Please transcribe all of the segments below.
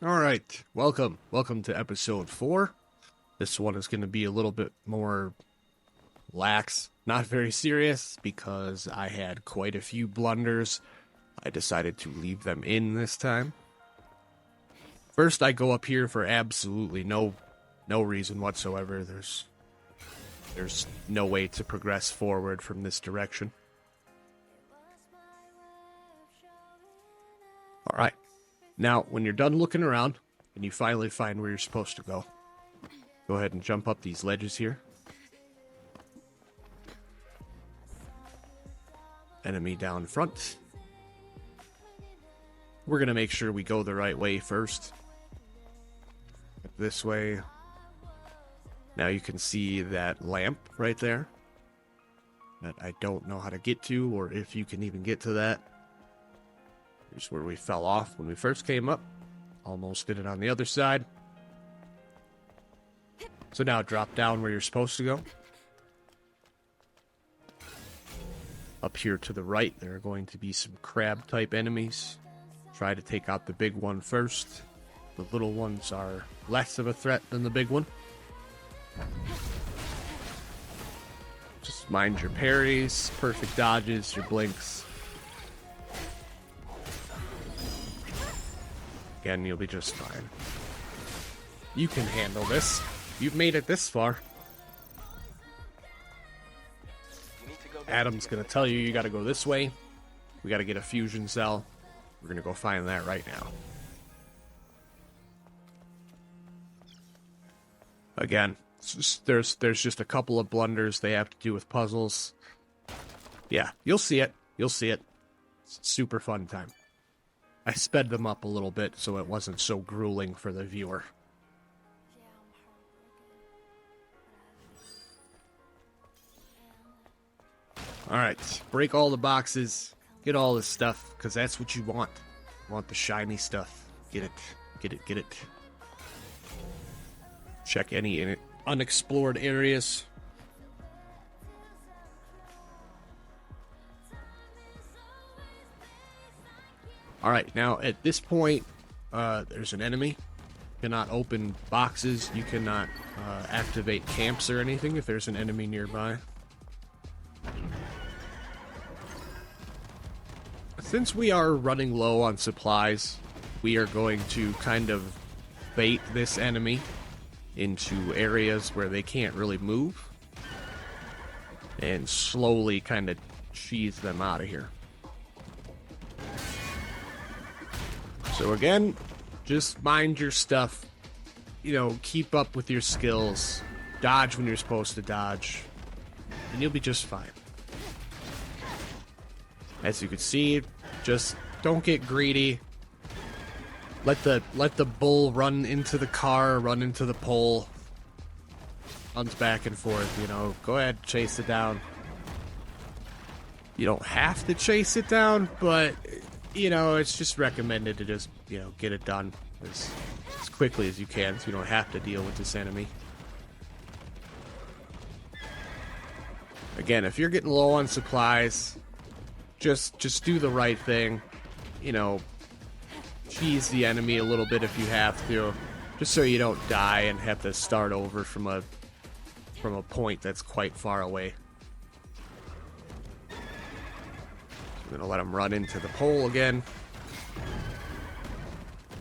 All right, welcome to episode 4. This one is going to be a little bit more lax, not very serious, because I had quite a few blunders. I decided to leave them in this time. First, I go up here for absolutely no reason whatsoever. There's no way to progress forward from this direction. All right. Now, when you're done looking around, and you finally find where you're supposed to go ahead and jump up these ledges here. Enemy down front. We're going to make sure we go the right way first. This way. Now you can see that lamp right there that I don't know how to get to, or if you can even get to that. Here's where we fell off when we first came up. Almost did it on the other side. So now drop down where you're supposed to go. Up here to the right, there are going to be some crab-type enemies. Try to take out the big one first. The little ones are less of a threat than the big one. Just mind your parries, perfect dodges, your blinks. Again, you'll be just fine. You can handle this. You've made it this far. Adam's gonna tell you you gotta go this way. We gotta get a fusion cell. We're gonna go find that right now. Again, there's just a couple of blunders they have to do with puzzles. Yeah, you'll see it. You'll see it. It's a super fun time. I sped them up a little bit so it wasn't so grueling for the viewer. Alright, break all the boxes, get all this stuff, because that's what you want. You want the shiny stuff. Get it, get it, get it. Check any unexplored areas. Alright, now at this point, there's an enemy. You cannot open boxes. You cannot activate camps or anything if there's an enemy nearby. Since we are running low on supplies, we are going to kind of bait this enemy into areas where they can't really move and slowly kind of cheese them out of here. So again, just mind your stuff, you know, keep up with your skills, dodge when you're supposed to dodge, and you'll be just fine. As you can see, just don't get greedy. Let the bull run into the car, run into the pole. Runs back and forth, you know, go ahead, chase it down. You don't have to chase it down, but you know, it's just recommended to just, you know, get it done as quickly as you can so you don't have to deal with this enemy. Again, if you're getting low on supplies, just do the right thing. You know, cheese the enemy a little bit if you have to, just so you don't die and have to start over from a point that's quite far away. I'm gonna let him run into the pole again.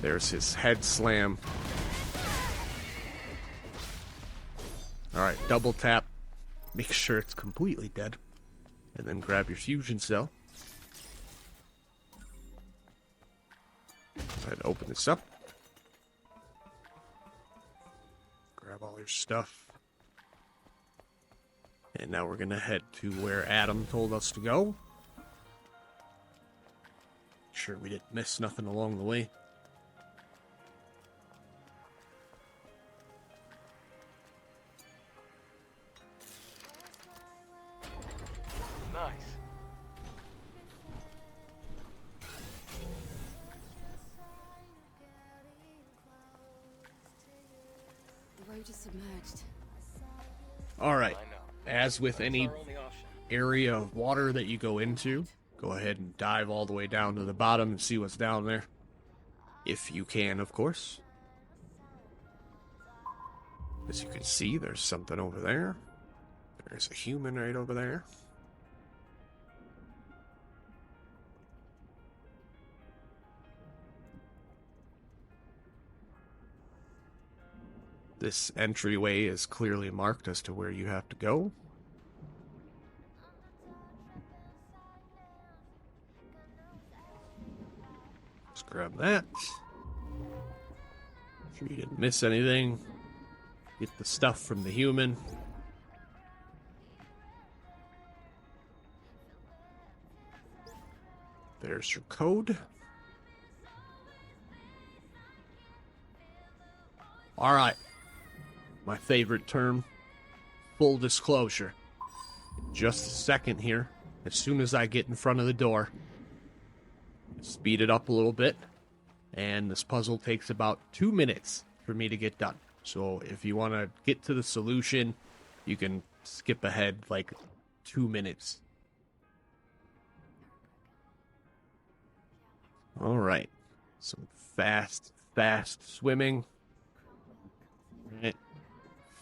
There's his head slam. Alright, double tap. Make sure it's completely dead. And then grab your fusion cell. Go ahead and open this up. Grab all your stuff. And now we're gonna head to where Adam told us to go. Sure we didn't miss nothing along the way. Nice. The road is submerged. Alright, as with any area of water that you go into, go ahead and dive all the way down to the bottom and see what's down there. if you can, of course. As you can see, there's something over there. There's a human right over there. This entryway is clearly marked as to where you have to go. Let's grab that. Make sure you didn't miss anything. Get the stuff from the human. There's your code. All right. My favorite term, full disclosure. Just a second here. As soon as I get in front of the door, speed it up a little bit, and this puzzle takes about 2 minutes for me to get done. So if you want to get to the solution, you can skip ahead like 2 minutes. All right. Some fast swimming. All right.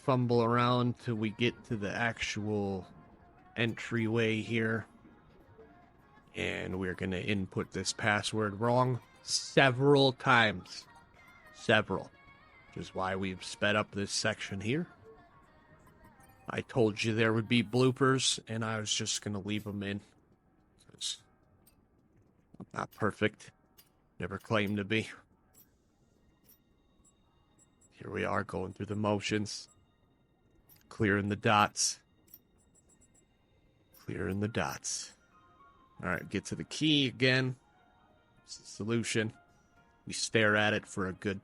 Fumble around till we get to the actual entryway here. And we're going to input this password wrong several times. Several. Which is why we've sped up this section here. I told you there would be bloopers, and I was just going to leave them in. Because I'm not perfect. Never claimed to be. Here we are going through the motions. Clearing the dots. Clearing the dots. Alright, get to the key again. It's the solution. We stare at it for a good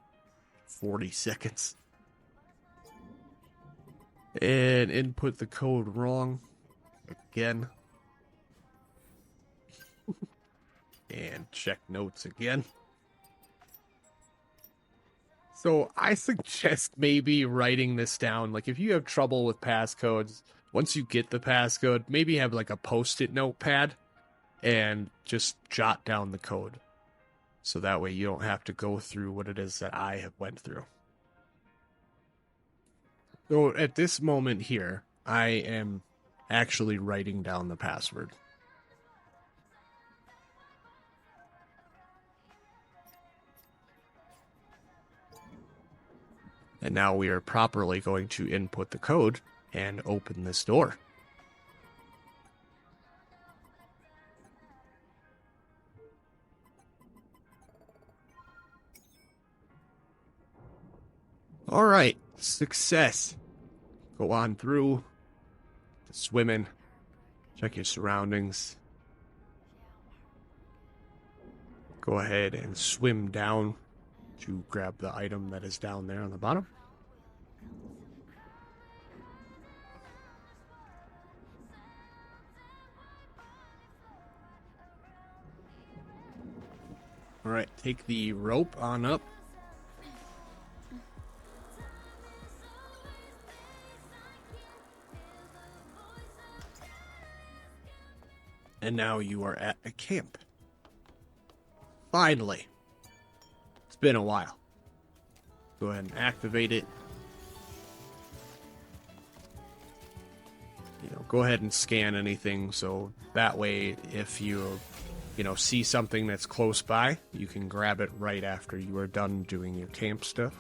40 seconds. And input the code wrong. Again. And check notes again. So I suggest maybe writing this down. Like if you have trouble with passcodes, once you get the passcode, maybe have like a post-it notepad and just jot down the code. So that way you don't have to go through what it is that I have went through. So at this moment here, I am actually writing down the password. And now we are properly going to input the code and open this door. All right, success. Go on through to swimming. Check your surroundings. Go ahead and swim down to grab the item that is down there on the bottom. All right, take the rope on up. And now you are at a camp. Finally. It's been a while. Go ahead and activate it. Go ahead and scan anything so that way if you see something that's close by, you can grab it right after you are done doing your camp stuff.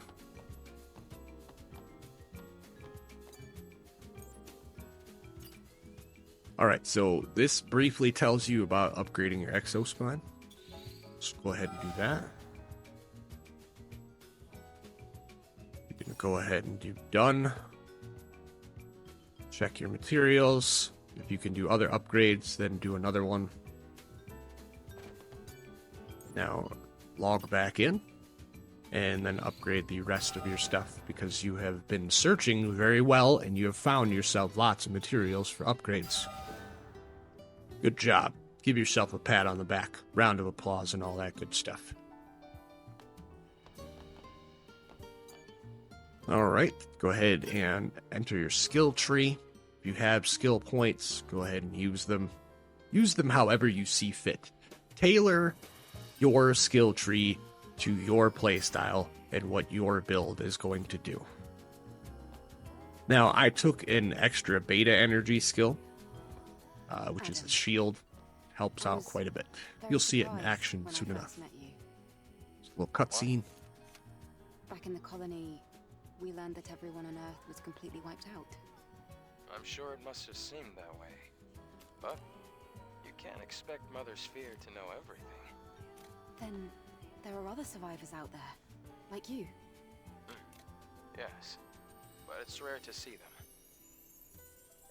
Alright, so this briefly tells you about upgrading your exoskeleton. Let's go ahead and do that. You can go ahead and do done. Check your materials. If you can do other upgrades, then do another one. Now, log back in. And then upgrade the rest of your stuff because you have been searching very well and you have found yourself lots of materials for upgrades. Good job. Give yourself a pat on the back. Round of applause and all that good stuff. Alright, go ahead and enter your skill tree. If you have skill points, go ahead and use them. Use them however you see fit. Tailor your skill tree to your playstyle and what your build is going to do. Now, I took an extra beta energy skill, which is a shield. Helps out quite a bit. You'll see it in action soon enough. Just a little cutscene. Back in the colony, we learned that everyone on Earth was completely wiped out. I'm sure it must have seemed that way. But you can't expect Mother Sphere to know everything. Then there are other survivors out there, like you. Yes, but it's rare to see them.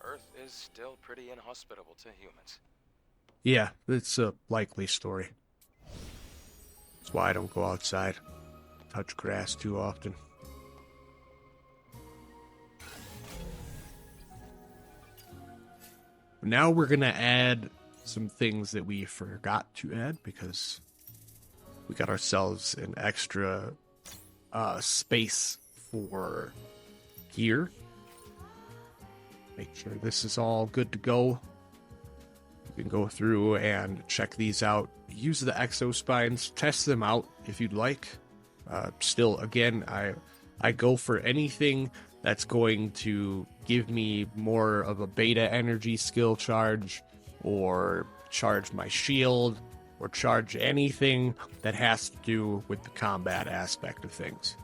Earth is still pretty inhospitable to humans. Yeah, it's a likely story. That's why I don't go outside, touch grass too often. Now we're going to add some things that we forgot to add because we got ourselves an extra space for gear. Make sure this is all good to go. You can go through and check these out. Use the exospines, test them out if you'd like. Still, again, I go for anything that's going to give me more of a beta energy skill charge, or charge my shield, or charge anything that has to do with the combat aspect of things.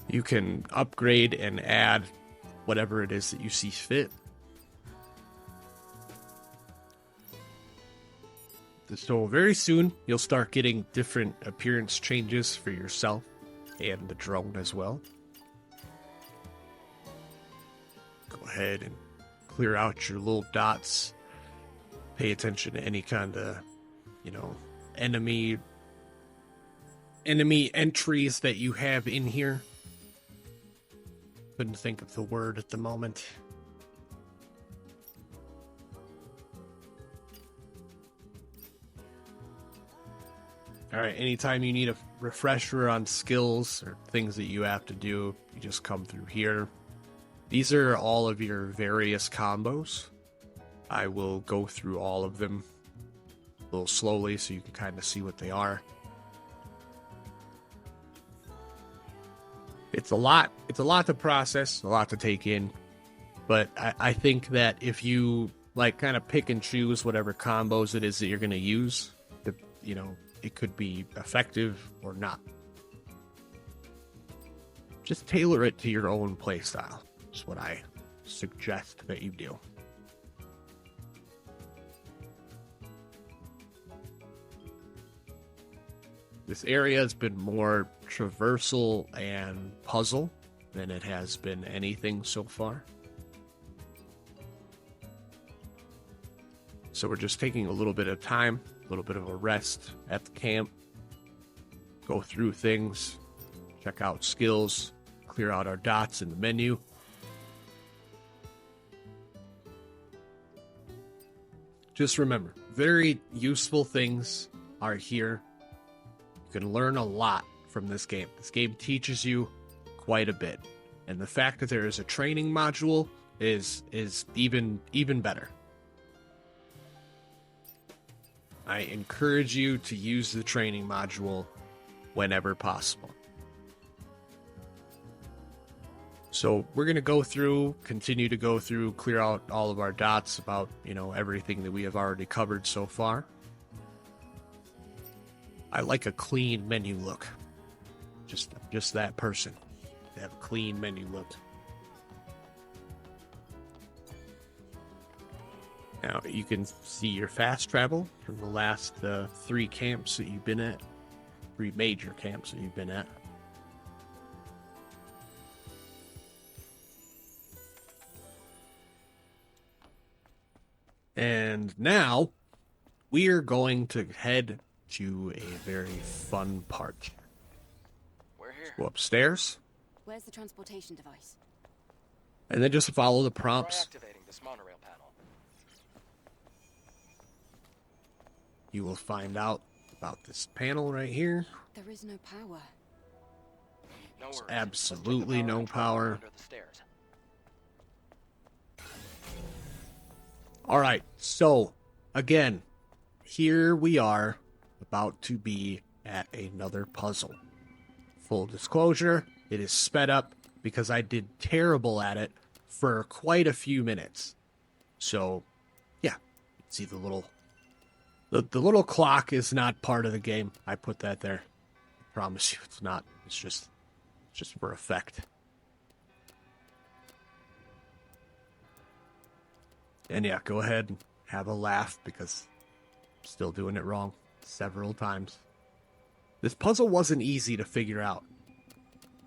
You can upgrade and add whatever it is that you see fit. So very soon, you'll start getting different appearance changes for yourself and the drone as well. Go ahead and clear out your little dots. Pay attention to any kind of, enemy entries that you have in here. Couldn't think of the word at the moment. All right, anytime you need a refresher on skills or things that you have to do, you just come through here. These are all of your various combos. I will go through all of them a little slowly so you can kind of see what they are. It's a lot to process, a lot to take in, but I think that if you kind of pick and choose whatever combos it is that you're going to use, it could be effective or not. Just tailor it to your own playstyle. That's what I suggest that you do. This area has been more traversal and puzzle than it has been anything so far. So we're just taking a little bit of time, a little bit of a rest at the camp, go through things, check out skills, clear out our dots in the menu. Just remember, very useful things are here. You can learn a lot from this game. This game teaches you quite a bit. And the fact that there is a training module is even better. I encourage you to use the training module whenever possible. So we're going to continue to go through, clear out all of our dots about, everything that we have already covered so far. I like a clean menu look. Just that person. They have a clean menu look. Now, you can see your fast travel from the last 3 camps that you've been at. 3 major camps that you've been at. And now, we are going to head to a very fun part. We're here. Go upstairs. Where's the transportation device? And then just follow the prompts. Try activating this monorail panel. You will find out about this panel right here. There is no power. No worries. Absolutely no Let's check the power. under the stairs. All right, so again, here we are about to be at another puzzle. Full disclosure, it is sped up because I did terrible at it for quite a few minutes. So, yeah, see the little little clock is not part of the game. I put that there. I promise you it's not. It's just for effect. And yeah, go ahead and have a laugh because I'm still doing it wrong several times. This puzzle wasn't easy to figure out.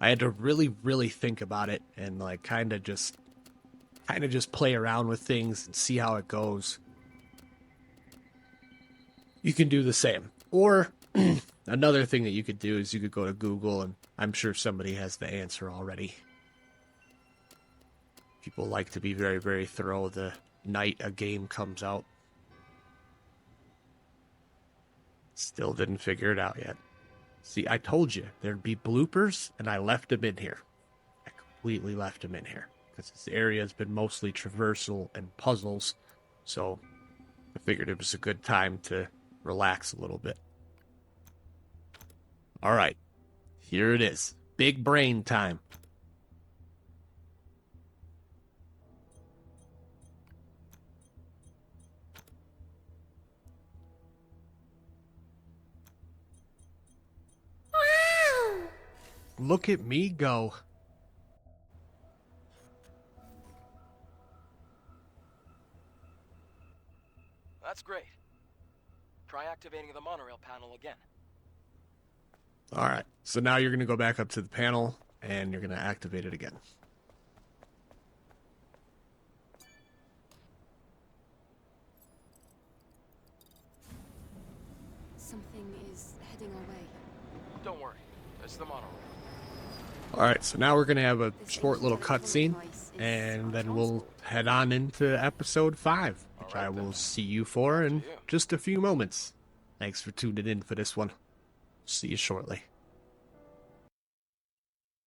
I had to really, really think about it and like kind of just play around with things and see how it goes. You can do the same. Or another thing that you could do is you could go to Google, and I'm sure somebody has the answer already. People like to be very, very thorough the night a game comes out. Still didn't figure it out yet. See, I told you there'd be bloopers, and I left them in here. I completely left them in here because this area has been mostly traversal and puzzles, so I figured it was a good time to relax a little bit. All right, here it is. Big brain time. Look at me go. That's great. Try activating the monorail panel again. All right, so now you're going to go back up to the panel, and you're going to activate it again. Something is heading our way. Don't worry, it's the monorail. All right, so now we're going to have a short little cutscene, and then we'll head on into episode 5, which I will see you for in just a few moments. Thanks for tuning in for this one. See you shortly.